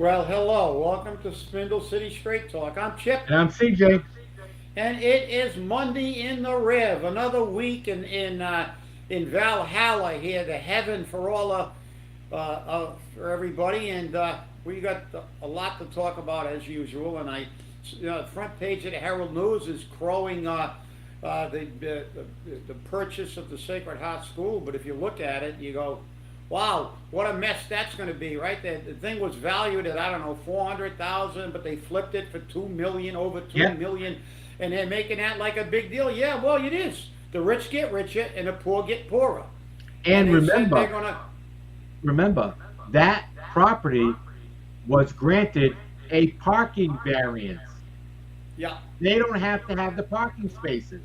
Well, hello. Welcome to Spindle City Straight Talk. I'm Chip, And I'm CJ. and it is Monday in the Riv. Another week in Valhalla here, the heaven for all for everybody, and we got a lot to talk about as usual. And the front page of the Herald News is crowing the purchase of the Sacred Heart School. But if you look at it, you go, wow, what a mess that's going to be, right? The thing was valued at, I don't know, 400,000, but they flipped it for 2 million, over two Yep. million, and they're making that like a big deal. Yeah, well, it is. The rich get richer and the poor get poorer. And And they said they're remember, going to, remember that property was granted a parking variance. yeah, They don't have to have the parking spaces.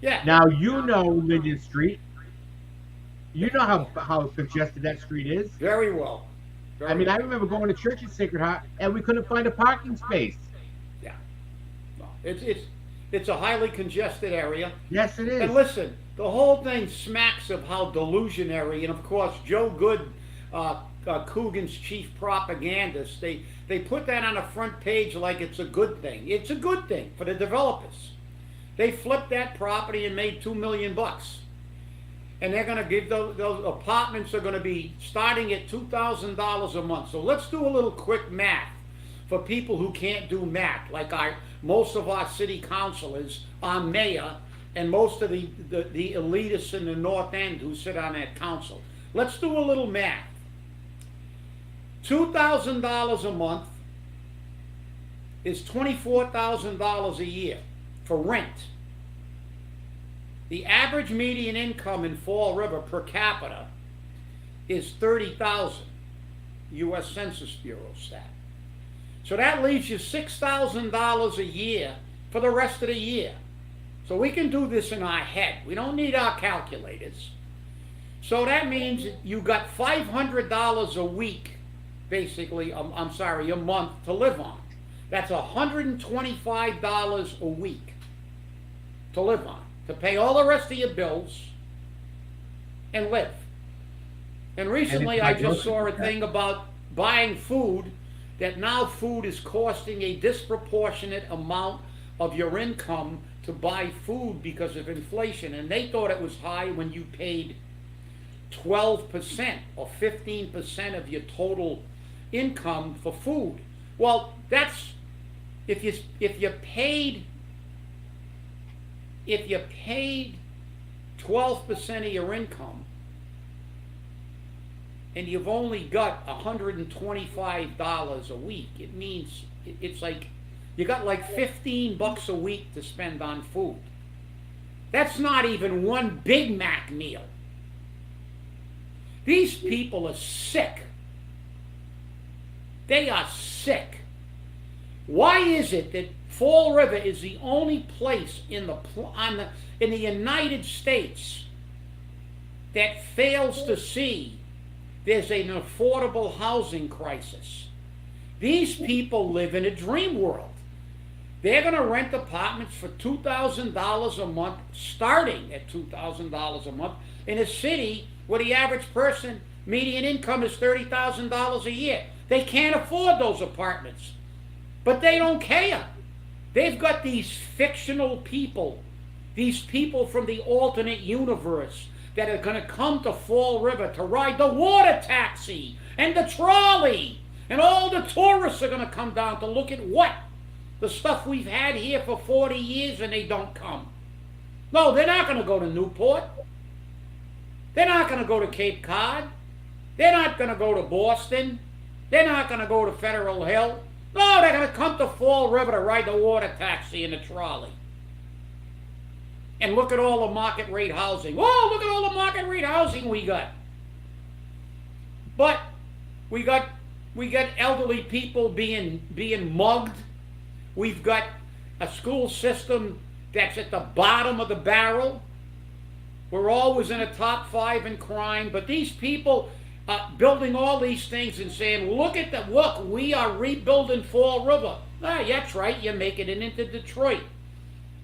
yeah, Now you know Linden Street. You know how congested that street is. very well. I Very mean, I well. remember going to church at Sacred Heart and we couldn't find a parking space. Yeah. No, it's a highly congested area. Yes, it And is. listen, the whole thing smacks of how delusionary, and of course, Joe Good, Coogan's chief propagandist, they put that on the front page like it's a good thing. It's a good thing for the developers. They flipped that property and made 2 million bucks. And they're going to give those apartments are going to be starting at $2,000 a month. So let's do a little quick math for people who can't do math, like most of our city councilors, our mayor, and most of the elitists in the North End who sit on that council. Let's do a little math. $2,000 a month is $24,000 a year for rent. The average median income in Fall River per capita is 30,000, U.S. Census Bureau stat. So that leaves you $6,000 a year for the rest of the year. So we can do this in our head. We don't need our calculators. So that means you got $500 a week, basically, I'm sorry, a month to live on. That's $125 a week to live on, to pay all the rest of your bills and live. And recently I just saw a thing about buying food, that now food is costing a disproportionate amount of your income to buy food because of inflation. And they thought it was high when you paid 12% or 15% of your total income for food. Well, that's if you paid 12% of your income and you've only got $125 a week, it means it's like you got like 15 bucks a week to spend on food. That's not even one Big Mac meal. These people are sick. They are sick. Why is it that Fall River is the only place in the United States that fails to see there's an affordable housing crisis? These people live in a dream world. They're going to rent apartments for $2,000 a month, starting at $2,000 a month, in a city where the average person median income is $30,000 a year. They can't afford those apartments, but they don't care. They've got these fictional people, these people from the alternate universe that are going to come to Fall River to ride the water taxi and the trolley, and all the tourists are going to come down to look at what? The stuff we've had here for 40 years, and they don't come. No, they're not going to go to Newport. They're not going to go to Cape Cod. They're not going to go to Boston. They're not going to go to Federal Hill. No, they're going to come to Fall River to ride the water taxi and the trolley. And look at all the market rate housing. Whoa, look at all the market rate housing we got. But we got elderly people being mugged. We've got a school system that's at the bottom of the barrel. We're always in the top 5 in crime, but these people building all these things and saying, look, we are rebuilding Fall River. Ah, that's right, you're making it into Detroit.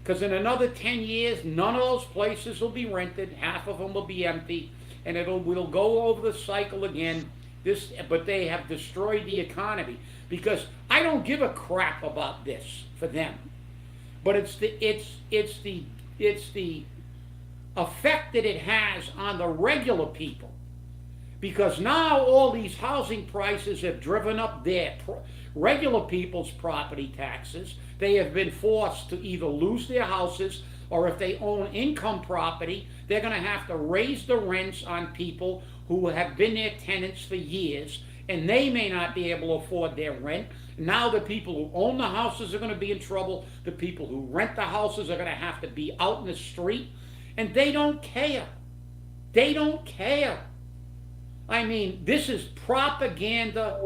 Because in another 10 years, none of those places will be rented, half of them will be empty, and we'll go over the cycle again, But they have destroyed the economy because I don't give a crap about this for them. But it's the effect that it has on the regular people, because now all these housing prices have driven up their regular people's property taxes. They have been forced to either lose their houses, or if they own income property, they're going to have to raise the rents on people who have been their tenants for years, and they may not be able to afford their rent. Now the people who own the houses are going to be in trouble. The people who rent the houses are going to have to be out in the street, and they don't care. They don't care. I mean, this is propaganda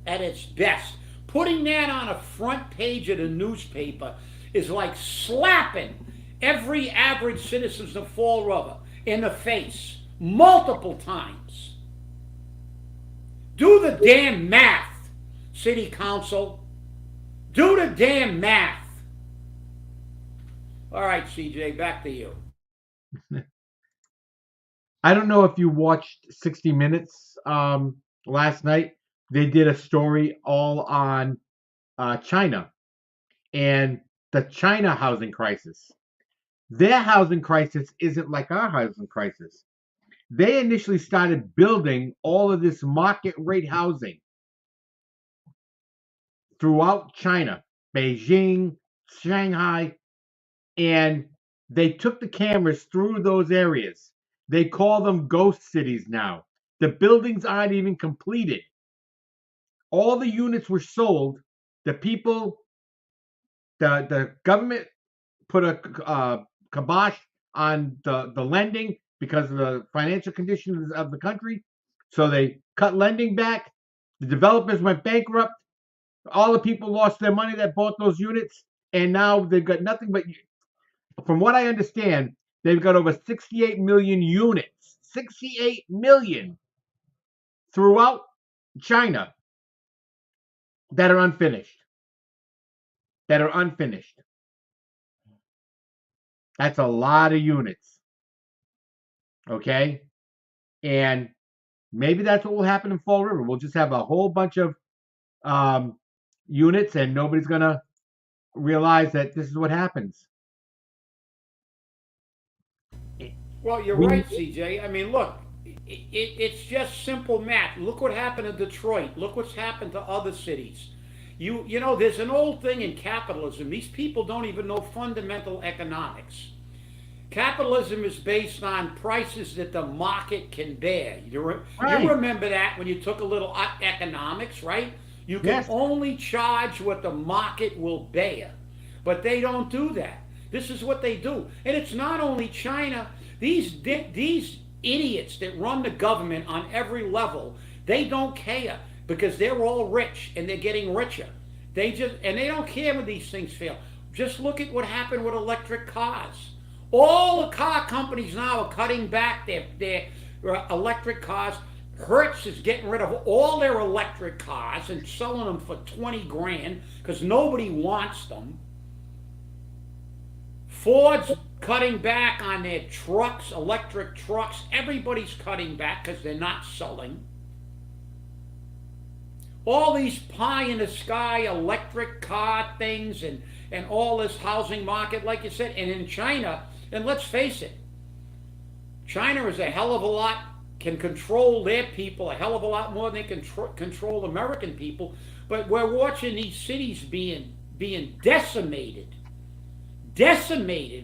at its best. Putting that on a front page of the newspaper is like slapping every average citizen of Fall River in the face multiple times. Do the damn math, City Council. Do the damn math. All right, CJ, back to you. I don't know if you watched 60 Minutes last night. They did a story all on China and the China housing crisis. Their housing crisis isn't like our housing crisis. They initially started building all of this market rate housing throughout China, Beijing, Shanghai, and they took the cameras through those areas. They call them ghost cities now. The buildings aren't even completed. All the units were sold. The people, the government put a kibosh on the lending because of the financial conditions of the country. So they cut lending back. The developers went bankrupt. All the people lost their money that bought those units, and now they've got nothing but, from what I understand, they've got over 68 million units. 68 million throughout China that are unfinished. That's a lot of units. Okay? And maybe that's what will happen in Fall River. We'll just have a whole bunch of units, and nobody's going to realize that this is what happens. Well, you're right, CJ. I mean, look, it's just simple math. Look what happened to Detroit. Look what's happened to other cities. You know, there's an old thing in capitalism. These people don't even know fundamental economics. Capitalism is based on prices that the market can bear. You remember that when you took a little economics, right? You can only charge what the market will bear. But they don't do that. This is what they do. And it's not only China. These idiots that run the government on every level, they don't care because they're all rich and they're getting richer. They don't care when these things fail. Just look at what happened with electric cars. All the car companies now are cutting back their electric cars. Hertz is getting rid of all their electric cars and selling them for 20 grand because nobody wants them. Ford's cutting back on their trucks, electric trucks. Everybody's cutting back because they're not selling. All these pie-in-the-sky electric car things and all this housing market, like you said, and in China, and let's face it, China is a hell of a lot, can control their people a hell of a lot more than they can control American people, but we're watching these cities being decimated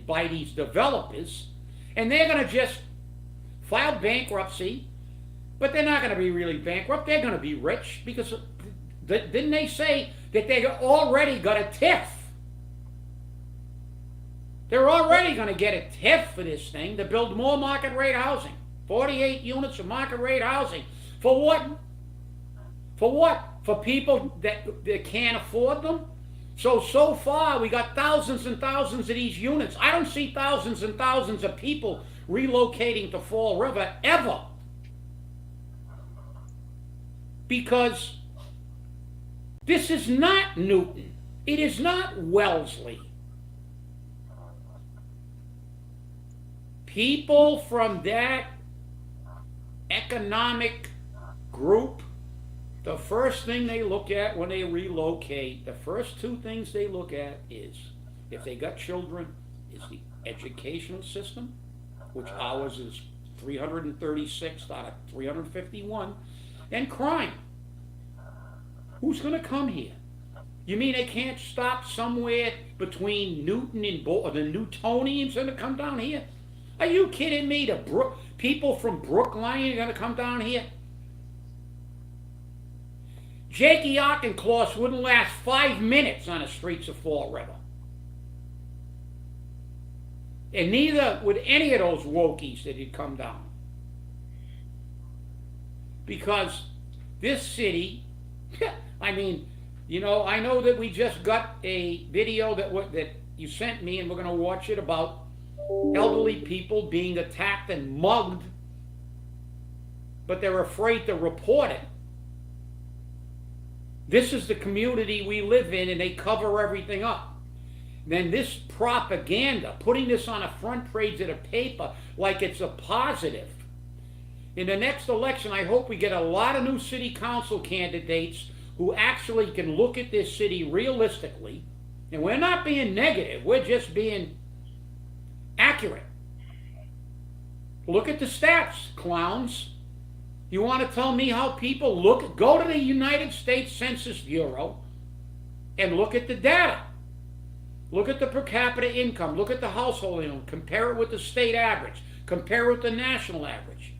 by these developers, and they're going to just file bankruptcy, but they're not going to be really bankrupt. They're going to be rich because didn't they say that they already got a TIF? They're already going to get a TIF for this thing to build more market rate housing. 48 units of market rate housing. For what? For what? For people that can't afford them? So far, we got thousands and thousands of these units. I don't see thousands and thousands of people relocating to Fall River ever. Because this is not Newton. It is not Wellesley. People from that economic group, the first thing they look at when they relocate, the first two things they look at is if they got children, is the educational system, which ours is 336 out of 351, and crime. Who's going to come here? You mean they can't stop somewhere between Newton and the Newtonians going to come down here? Are you kidding me? The people from Brookline are going to come down here? Jakey Auchincloss wouldn't last 5 minutes on the streets of Fall River. And neither would any of those wokies that had come down. Because this city, I mean, you know, I know that we just got a video that you sent me, and we're going to watch it, about elderly people being attacked and mugged, but they're afraid to report it. This is the community we live in, and they cover everything up. Then this propaganda, putting this on a front page of the paper like it's a positive. In the next election, I hope we get a lot of new city council candidates who actually can look at this city realistically. And we're not being negative, we're just being accurate. Look at the stats, clowns. You want to tell me how people look? Go to the United States Census Bureau and look at the data. Look at the per capita income. Look at the household income. Compare it with the state average. Compare it with the national average.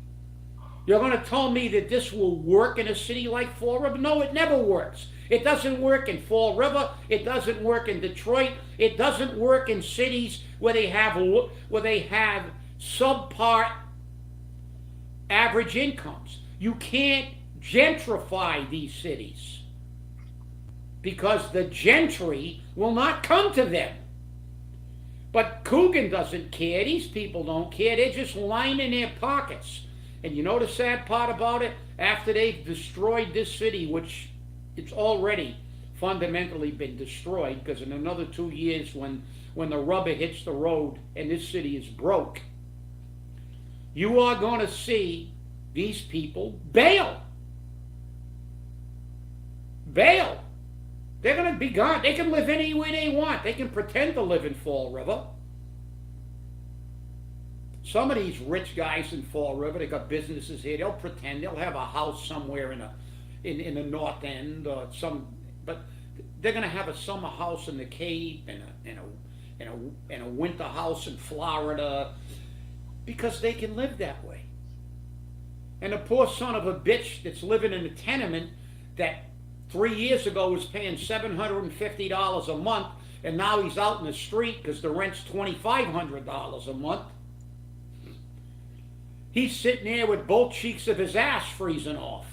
You're going to tell me that this will work in a city like Fall River? No, it never works. It doesn't work in Fall River. It doesn't work in Detroit. It doesn't work in cities where they have subpar average incomes. You can't gentrify these cities because the gentry will not come to them. But Coogan doesn't care. These people don't care. They're just lining their pockets. And you know the sad part about it? After they've destroyed this city, which it's already fundamentally been destroyed, because in another 2 years when the rubber hits the road and this city is broke, you are going to see these people bail. Bail. They're going to be gone. They can live anywhere they want. They can pretend to live in Fall River. Some of these rich guys in Fall River, they got businesses here. They'll pretend they'll have a house somewhere in the North End or but they're going to have a summer house in the Cape and a winter house in Florida because they can live that way. And the poor son of a bitch that's living in a tenement that 3 years ago was paying $750 a month, and now he's out in the street because the rent's $2,500 a month. He's sitting there with both cheeks of his ass freezing off,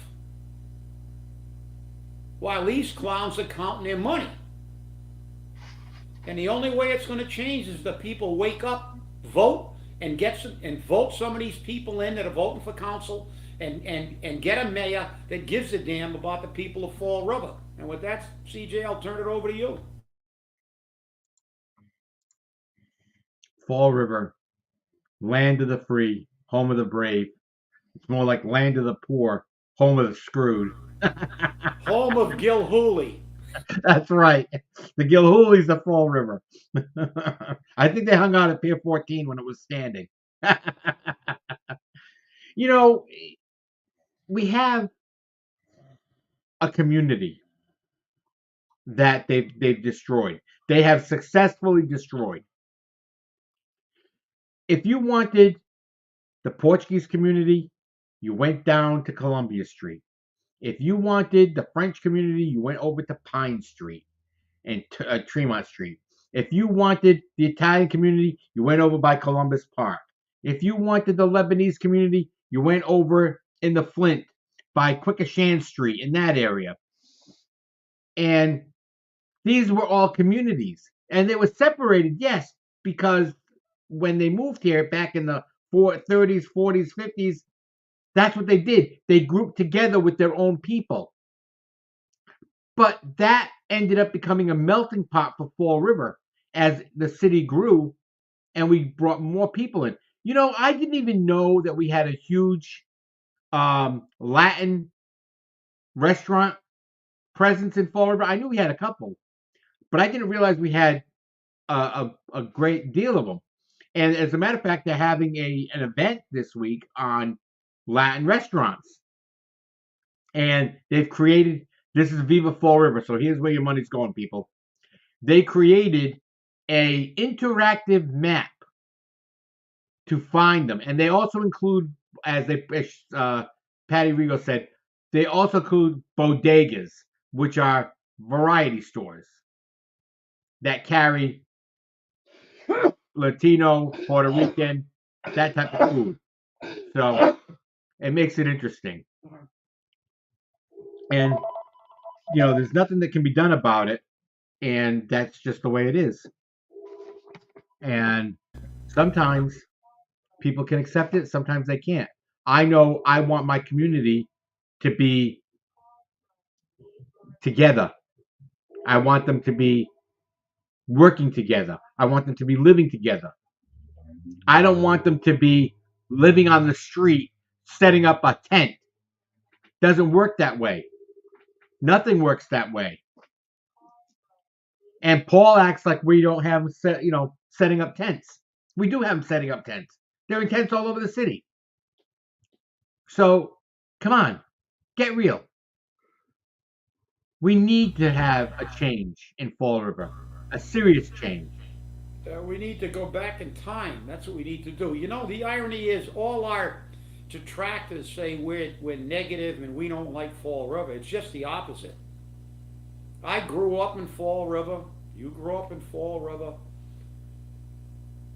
while these clowns are counting their money. And the only way it's going to change is the people wake up, vote, and vote some of these people in that are voting for council, and get a mayor that gives a damn about the people of Fall River. And with that, CJ, I'll turn it over to you. Fall River, land of the free, home of the brave. It's more like land of the poor, home of the screwed. Home of Gilhooly. That's right. The Gilhooly's the Fall River. I think they hung out at Pier 14 when it was standing. You know, we have a community that they've destroyed. They have successfully destroyed. If you wanted the Portuguese community, you went down to Columbia Street. If you wanted the French community, you went over to Pine Street and Tremont Street. If you wanted the Italian community, you went over by Columbus Park. If you wanted the Lebanese community, you went over in the Flint by Quikasham Street in that area. And these were all communities. And they were separated, yes, because when they moved here back in the 30s, 40s, 50s, that's what they did. They grouped together with their own people. But that ended up becoming a melting pot for Fall River as the city grew and we brought more people in. You know, I didn't even know that we had a huge Latin restaurant presence in Fall River. I knew we had a couple, but I didn't realize we had a great deal of them. And as a matter of fact, they're having an event this week on Latin restaurants. And they've created, this is Viva Fall River, so here's where your money's going, people. They created a interactive map to find them. And they also include, as Patty Rigo said, they also include bodegas, which are variety stores that carry Latino, Puerto Rican, that type of food. So it makes it interesting. And, there's nothing that can be done about it. And that's just the way it is. And sometimes people can accept it, sometimes they can't. I know I want my community to be together. I want them to be working together. I want them to be living together. I don't want them to be living on the street, setting up a tent. Doesn't work that way. Nothing works that way. And Paul acts like we don't have them setting up tents. We do have them setting up tents. They're in tents all over the city. So, come on, get real. We need to have a change in Fall River, a serious change. We need to go back in time. That's what we need to do. The irony is all our detractors say we're negative and we don't like Fall River. It's just the opposite. I grew up in Fall River. You grew up in Fall River.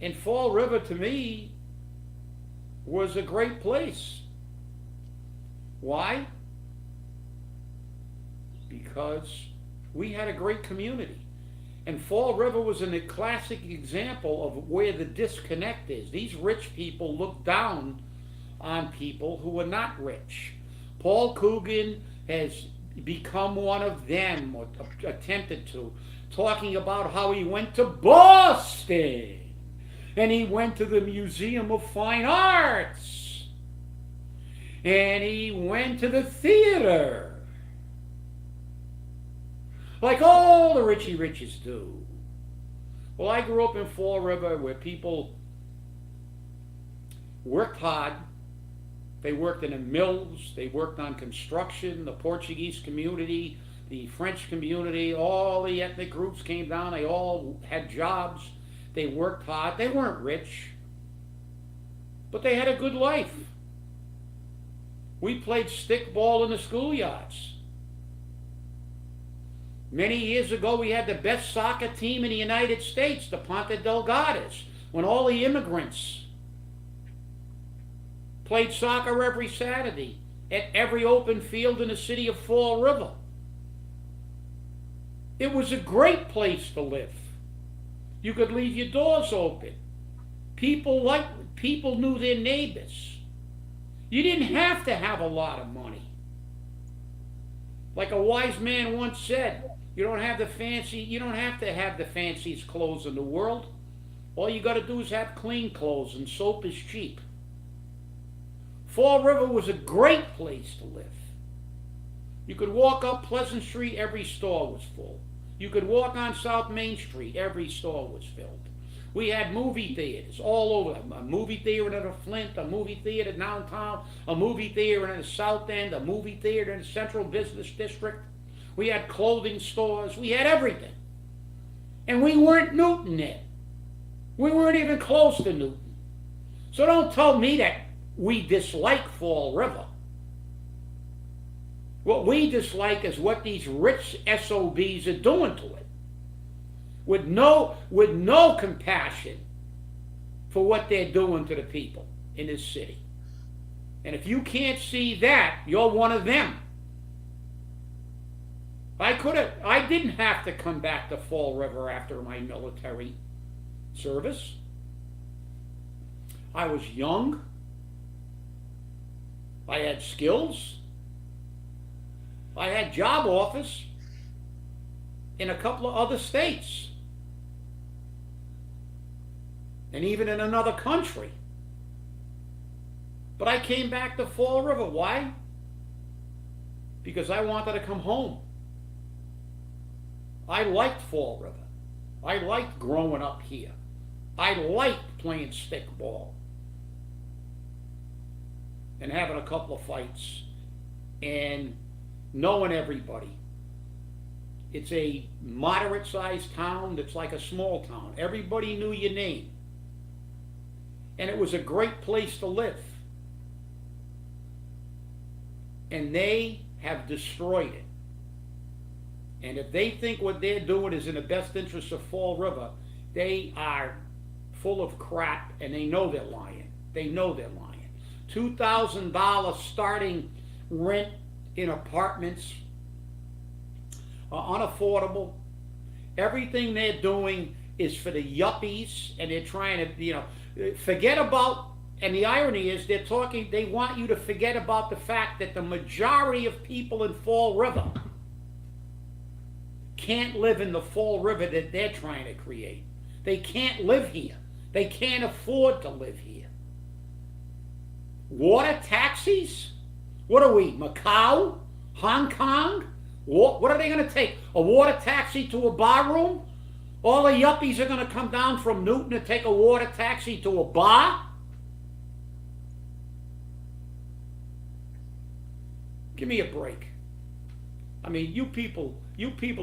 And Fall River to me was a great place. Why? Because we had a great community. And Fall River was a classic example of where the disconnect is. These rich people look down on people who are not rich. Paul Coogan has become one of them, or attempted to, talking about how he went to Boston and he went to the Museum of Fine Arts and he went to the theater, like all the Richie Riches do. Well, I grew up in Fall River where people worked hard. They worked in the mills, they worked on construction, the Portuguese community, the French community, all the ethnic groups came down, they all had jobs, they worked hard. They weren't rich, but they had a good life. We played stickball in the schoolyards. Many years ago, we had the best soccer team in the United States, the Ponte Delgadas, when all the immigrants played soccer every Saturday at every open field in the city of Fall River. It was a great place to live. You could leave your doors open. People knew their neighbors. You didn't have to have a lot of money. Like a wise man once said, you don't have to have the fanciest clothes in the world. All you got to do is have clean clothes, and soap is cheap. Fall River was a great place to live. You could walk up Pleasant Street, every store was full. You could walk on South Main Street, every store was filled. We had movie theaters all over. A movie theater in the Flint, a movie theater downtown, a movie theater in the South End, a movie theater in the Central Business District. We had clothing stores. We had everything. And we weren't Newton then. We weren't even close to Newton. So don't tell me that we dislike Fall River. What we dislike is what these rich SOBs are doing to it. With no compassion for what they're doing to the people in this city. And if you can't see that, you're one of them. I didn't have to come back to Fall River after my military service. I was young. I had skills. I had job offers in a couple of other states. And even in another country. But I came back to Fall River. Why? because I wanted to come home. I liked Fall River. I liked growing up here. I liked playing stickball and having a couple of fights and knowing everybody. It's a moderate-sized town that's like a small town. Everybody knew your name. And it was a great place to live. And they have destroyed it. And if they think what they're doing is in the best interest of Fall River, they are full of crap, and they know they're lying. They know they're lying. $2,000 starting rent in apartments are unaffordable. Everything they're doing is for the yuppies, and they're trying to, forget about, and the irony is they want you to forget about the fact that the majority of people in Fall River can't live in the Fall River that they're trying to create. They can't live here. They can't afford to live here. Water taxis? What are we, Macau? Hong Kong? What are they going to take? A water taxi to a bar room? All the yuppies are going to come down from Newton to take a water taxi to a bar? Give me a break. I mean, you people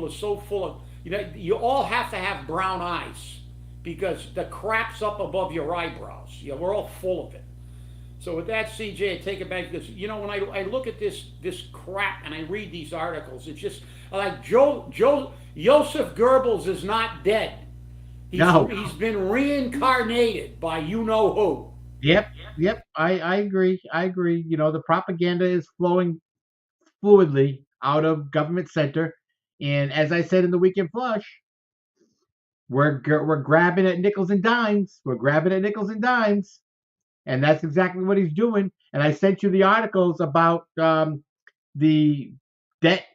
are so full of, you all have to have brown eyes because the crap's up above your eyebrows. We're all full of it. So with that, CJ, I take it back because, when I look at this crap and I read these articles, it's just like Joseph Goebbels is not dead. He's been reincarnated by you-know-who. Yep. I agree. The propaganda is flowing fluidly out of government center. And as I said in the Weekend Flush, we're grabbing at nickels and dimes. And that's exactly what he's doing. And I sent you the articles about the debt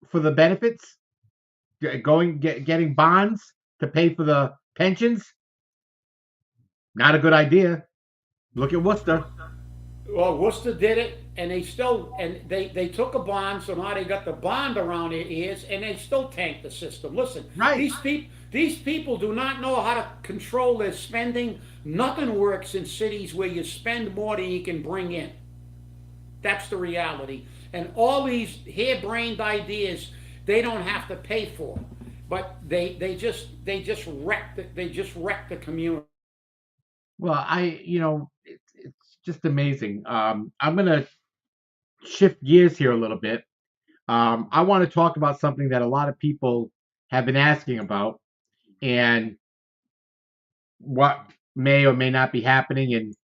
for the benefits, getting bonds to pay for the pensions. Not a good idea. Look at Worcester. Well, Worcester did it, and they took a bond, so now they got the bond around their ears, and they still tank the system. Listen, right. These people do not know how to control their spending. Nothing works in cities where you spend more than you can bring in. That's the reality. And all these harebrained ideas, they don't have to pay for, but they just wreck the community. Well, it's just amazing. I'm gonna shift gears here a little bit. I want to talk about something that a lot of people have been asking about, and what may or may not be happening. And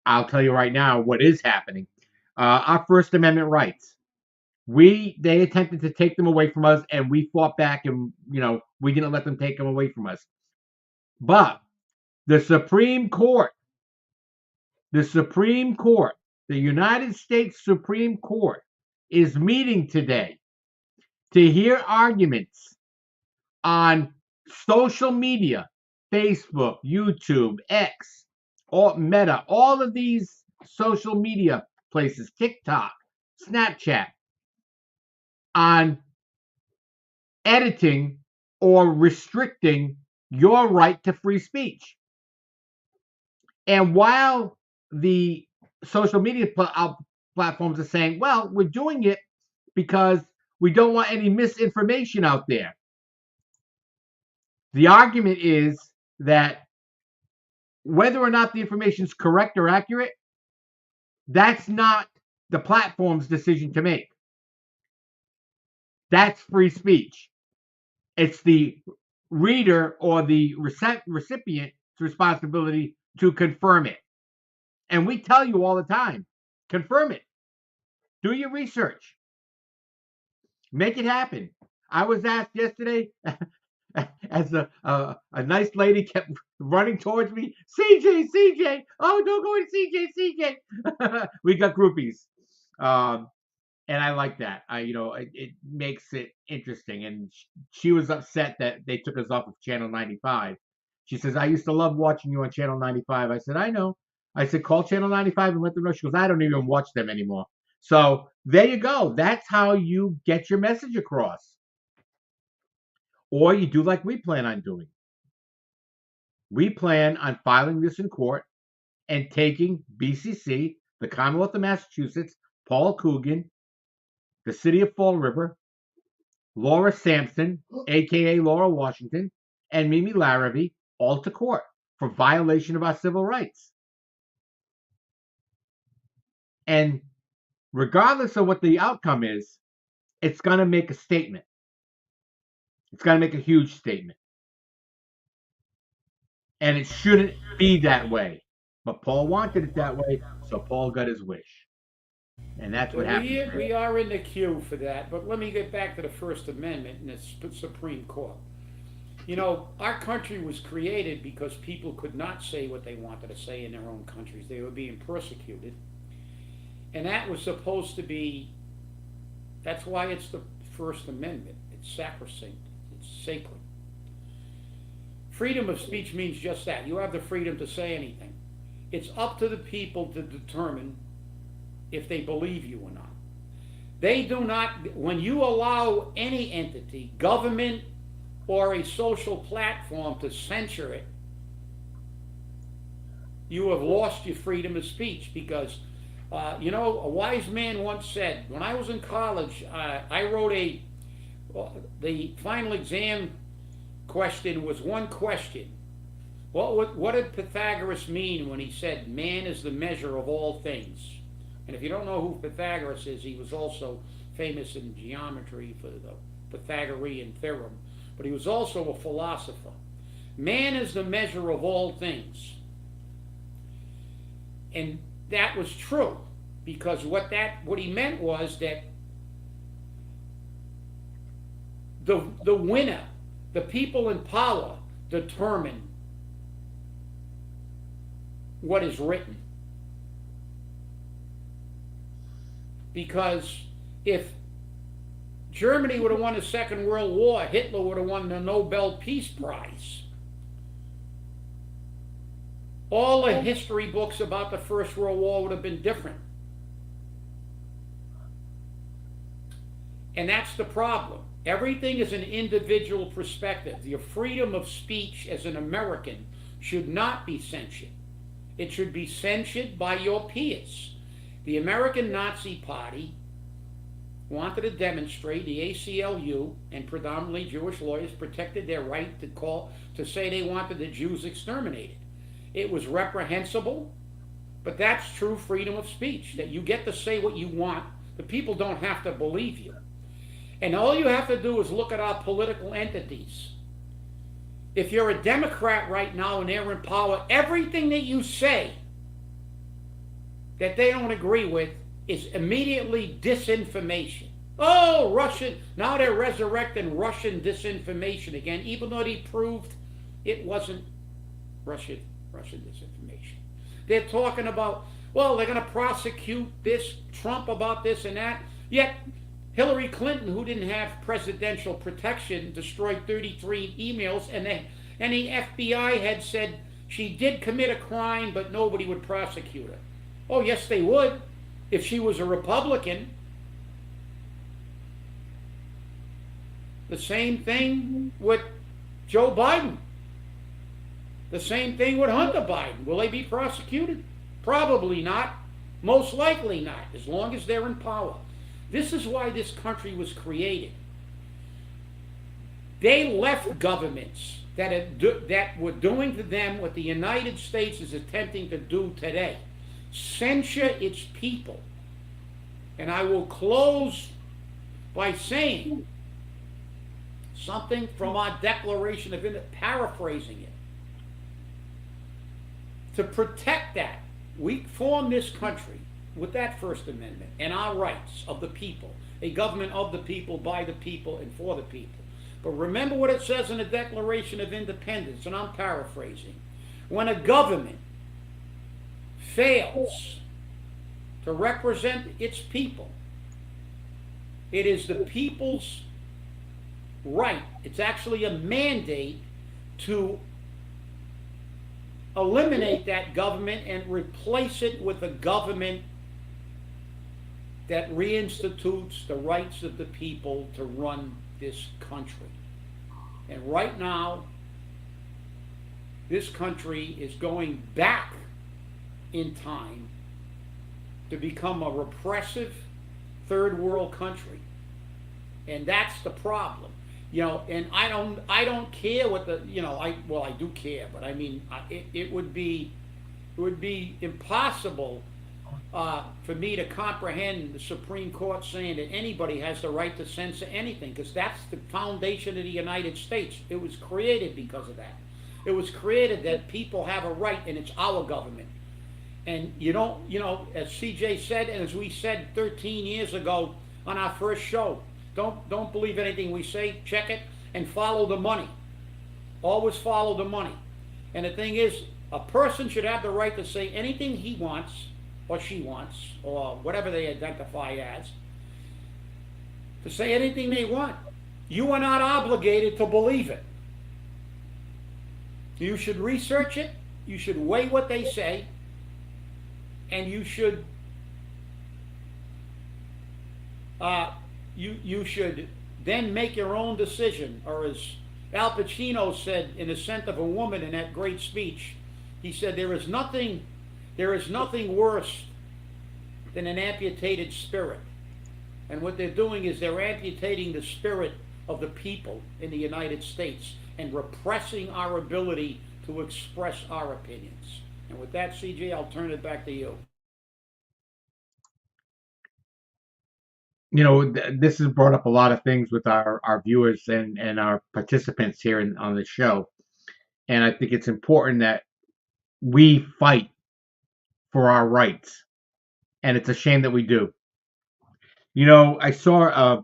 I'll tell you right now what is happening. Our First Amendment rights. They attempted to take them away from us, and we fought back, and we didn't let them take them away from us. But the Supreme Court, the United States Supreme Court, is meeting today to hear arguments on social media, Facebook, YouTube, X, or Meta, all of these social media places, TikTok, Snapchat, on editing or restricting your right to free speech. And while the social media platforms are saying, well, we're doing it because we don't want any misinformation out there, the argument is that whether or not the information is correct or accurate, that's not the platform's decision to make. That's free speech. It's the reader or the recipient's responsibility to confirm it. And we tell you all the time, confirm it. Do your research. Make it happen. I was asked yesterday, as a nice lady kept running towards me, CJ, oh, don't go to CJ. We got groupies. And I like that. It makes it interesting. And she was upset that they took us off of Channel 95. She says, I used to love watching you on Channel 95. I said, I know. I said, call Channel 95 and let them know. She goes, I don't even watch them anymore. So there you go. That's how you get your message across. Or you do like we plan on doing. We plan on filing this in court and taking BCC, the Commonwealth of Massachusetts, Paul Coogan, the city of Fall River, Laura Sampson, aka Laura Washington, and Mimi Larrabee, all to court for violation of our civil rights. And regardless of what the outcome is, it's going to make a statement. It's going to make a huge statement. And it shouldn't be that way. But Paul wanted it that way, so Paul got his wish. And that's what happened. We are in the queue for that, but let me get back to the First Amendment and the Supreme Court. You know, our country was created because people could not say what they wanted to say in their own countries. They were being persecuted. And that was supposed to be, that's why it's the First Amendment. It's sacrosanct. It's sacred. Freedom of speech means just that. You have the freedom to say anything. It's up to the people to determine if they believe you or not. They do not, when you allow any entity, government, or a social platform to censor it, you have lost your freedom of speech because, you know, a wise man once said, when I was in college, I wrote the final exam question was one question. What did Pythagoras mean when he said, man is the measure of all things? And if you don't know who Pythagoras is, he was also famous in geometry for the Pythagorean theorem, but he was also a philosopher. Man is the measure of all things. And that was true, because what he meant was that the winner, the people in power, determine what is written. Because if Germany would have won the Second World War, Hitler would have won the Nobel Peace Prize. All the history books about the First World War would have been different. And that's the problem. Everything is an individual perspective. Your freedom of speech as an American should not be censured. It should be censured by your peers. The American Nazi Party wanted to demonstrate, the ACLU and predominantly Jewish lawyers protected their right to say they wanted the Jews exterminated. It was reprehensible, but that's true freedom of speech, that you get to say what you want. The people don't have to believe you. And all you have to do is look at our political entities. If you're a Democrat right now and they're in power, everything that you say that they don't agree with is immediately disinformation. Oh, Russian, now they're resurrecting Russian disinformation again, even though they proved it wasn't Russian disinformation. They're talking about, well, they're going to prosecute this, Trump about this and that, yet Hillary Clinton, who didn't have presidential protection, destroyed 33 emails, and the FBI had said she did commit a crime, but nobody would prosecute her. Oh, yes, they would, if she was a Republican. The same thing with Joe Biden. The same thing with Hunter Biden. Will they be prosecuted? Probably not. Most likely not, as long as they're in power. This is why this country was created. They left governments that were doing to them what the United States is attempting to do today. Censure its people. And I will close by saying something from our Declaration of Independence, paraphrasing it. To protect that, we formed this country with that First Amendment and our rights of the people, a government of the people, by the people, and for the people. But remember what it says in the Declaration of Independence, and I'm paraphrasing. When a government fails to represent its people, it is the people's right, it's actually a mandate to eliminate that government and replace it with a government that reinstitutes the rights of the people to run this country. And right now, this country is going back in time to become a repressive third world country. And that's the problem. And I don't care what I do care, but I mean, it would be impossible for me to comprehend the Supreme Court saying that anybody has the right to censor anything, because that's the foundation of the United States. It was created because of that. It was created that people have a right, and it's our government. And you don't, as CJ said, and as we said 13 years ago on our first show, don't believe anything we say. Check it and follow the money. Always follow the money. And the thing is, a person should have the right to say anything he wants or she wants, or whatever they identify as, to say anything they want. You are not obligated to believe it. You should research it. You should weigh what they say. And you should you should then make your own decision. Or as Al Pacino said in The Scent of a Woman in that great speech, he said, there is nothing worse than an amputated spirit. And what they're doing is they're amputating the spirit of the people in the United States and repressing our ability to express our opinions. And with that, CJ, I'll turn it back to you. This has brought up a lot of things with our viewers and our participants here on the show. And I think it's important that we fight for our rights. And it's a shame that we do. I saw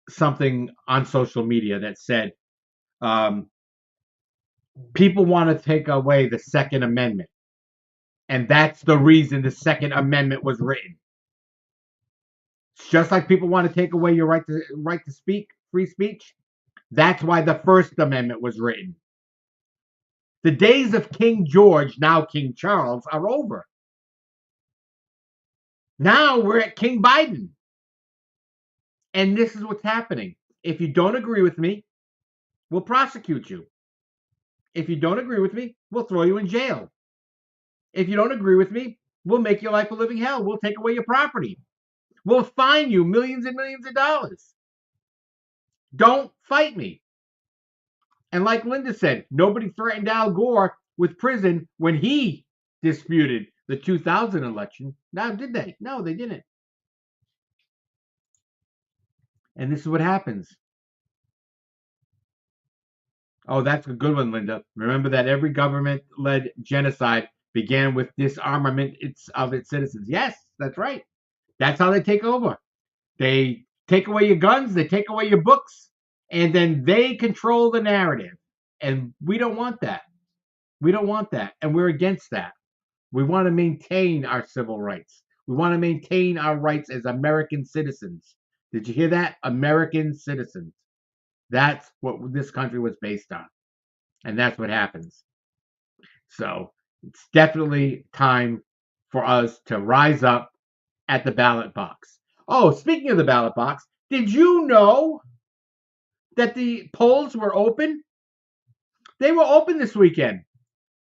something on social media that said people want to take away the Second Amendment. And that's the reason the Second Amendment was written. It's just like people want to take away your right to speak, free speech. That's why the First Amendment was written. The days of King George, now King Charles, are over. Now we're at King Biden. And this is what's happening. If you don't agree with me, we'll prosecute you. If you don't agree with me, we'll throw you in jail. If you don't agree with me, we'll make your life a living hell. We'll take away your property. We'll fine you millions and millions of dollars. Don't fight me. And like Linda said, nobody threatened Al Gore with prison when he disputed the 2000 election. Now, did they? No, they didn't. And this is what happens. Oh, that's a good one, Linda. Remember that every government-led genocide began with disarmament of its citizens. Yes, that's right. That's how they take over. They take away your guns, they take away your books, and then they control the narrative. And we don't want that. We don't want that. And we're against that. We want to maintain our civil rights. We want to maintain our rights as American citizens. Did you hear that? American citizens. That's what this country was based on. And that's what happens. So it's definitely time for us to rise up at the ballot box. Oh, speaking of the ballot box, did you know that the polls were open? They were open this weekend.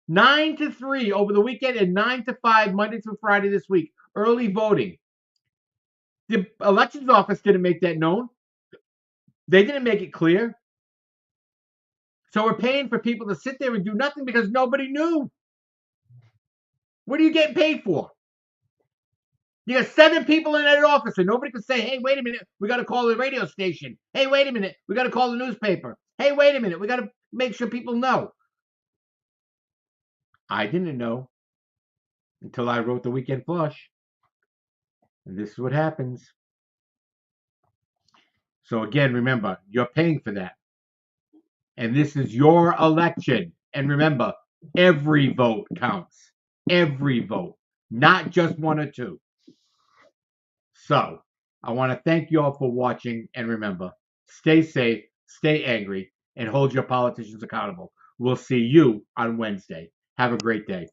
9 to 3 over the weekend and 9 to 5 Monday through Friday this week. Early voting. The elections office didn't make that known. They didn't make it clear. So we're paying for people to sit there and do nothing because nobody knew. What are you getting paid for? You got 7 people in that office and nobody could say, hey, wait a minute, we got to call the radio station. Hey, wait a minute, we got to call the newspaper. Hey, wait a minute, we got to make sure people know. I didn't know until I wrote the Weekend Flush. And this is what happens. So again, remember, you're paying for that. And this is your election. And remember, every vote counts. Every vote. Not just 1 or 2. So, I want to thank you all for watching. And remember, stay safe, stay angry, and hold your politicians accountable. We'll see you on Wednesday. Have a great day.